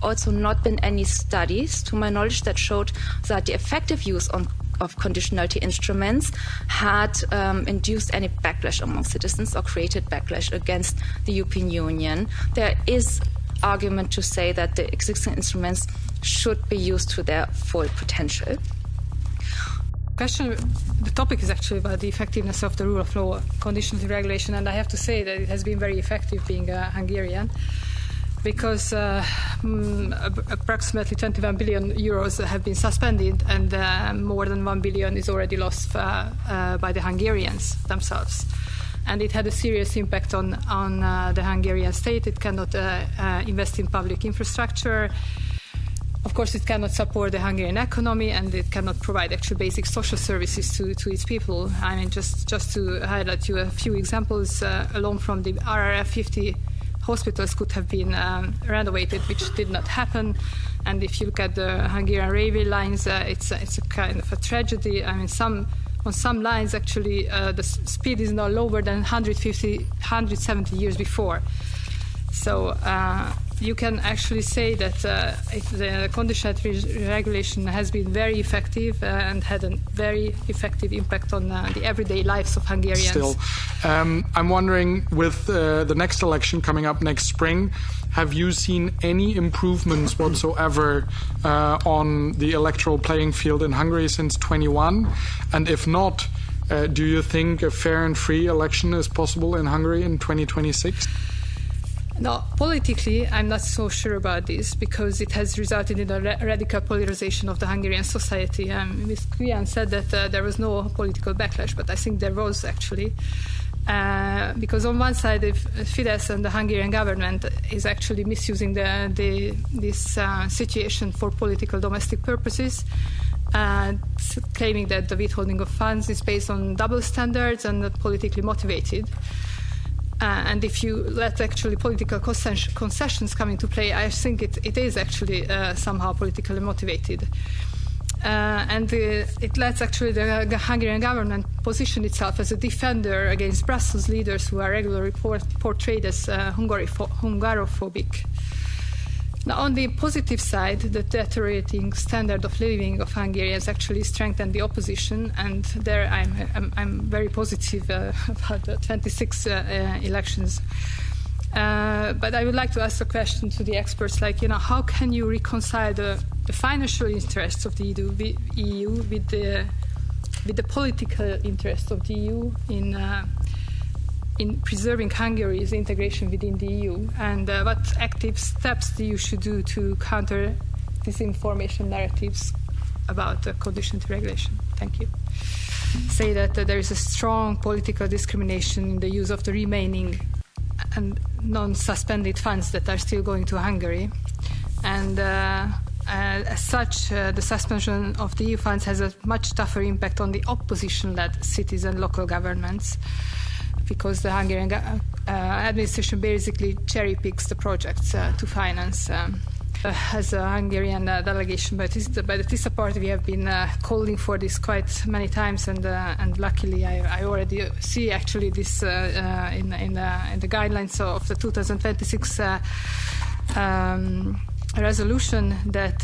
also not been any studies, to my knowledge, that showed that the effective use of conditionality instruments had induced any backlash among citizens or created backlash against the European Union. There is argument to say that the existing instruments should be used to their full potential. The topic is actually about the effectiveness of the rule of law, conditionality regulation, and I have to say that it has been very effective being a Hungarian, because approximately 21 billion euros have been suspended, and more than 1 billion is already lost by the Hungarians themselves. And it had a serious impact on the Hungarian state. It cannot invest in public infrastructure. Of course, it cannot support the Hungarian economy, and it cannot provide actual basic social services to its people. I mean, just to highlight you a few examples, alone from the RRF, 50 hospitals could have been renovated, which did not happen. And if you look at the Hungarian railway lines, it's a kind of a tragedy. I mean, on some lines, actually, the speed is now lower than 170 years before. So you can actually say that the conditionality regulation has been very effective and had a very effective impact on the everyday lives of Hungarians. Still, I'm wondering, with the next election coming up next spring, have you seen any improvements whatsoever on the electoral playing field in Hungary since 21? And if not, do you think a fair and free election is possible in Hungary in 2026? No, politically, I'm not so sure about this, because it has resulted in a radical polarization of the Hungarian society. Ms. Kwian said that there was no political backlash, but I think there was actually. Because on one side, Fidesz and the Hungarian government is actually misusing this situation for political domestic purposes, claiming that the withholding of funds is based on double standards and not politically motivated. And if you let actually political concessions come into play, I think it is actually somehow politically motivated. And it lets actually the Hungarian government position itself as a defender against Brussels leaders who are regularly portrayed as Hungarophobic. Now, on the positive side, the deteriorating standard of living of Hungarians actually strengthened the opposition, and there I'm very positive about the 26 elections. But I would like to ask a question to the experts, like, how can you reconcile the financial interests of the EU with the political interests of the EU in preserving Hungary's integration within the EU, and what active steps the EU should do to counter disinformation narratives about the conditionality regulation? Thank you. Say that there is a strong political discrimination in the use of the remaining and non-suspended funds that are still going to Hungary, and as such, the suspension of the EU funds has a much tougher impact on the opposition-led cities and local governments, because the Hungarian administration basically cherry-picks the projects to finance. As a Hungarian delegation by the TISA party, we have been calling for this quite many times, and luckily I already see actually this in the guidelines of the 2026 resolution that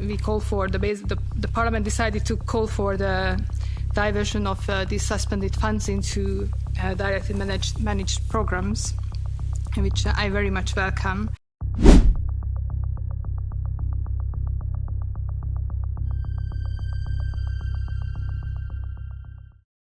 we call for. The Parliament decided to call for the diversion of these suspended funds into directly managed programs, which I very much welcome.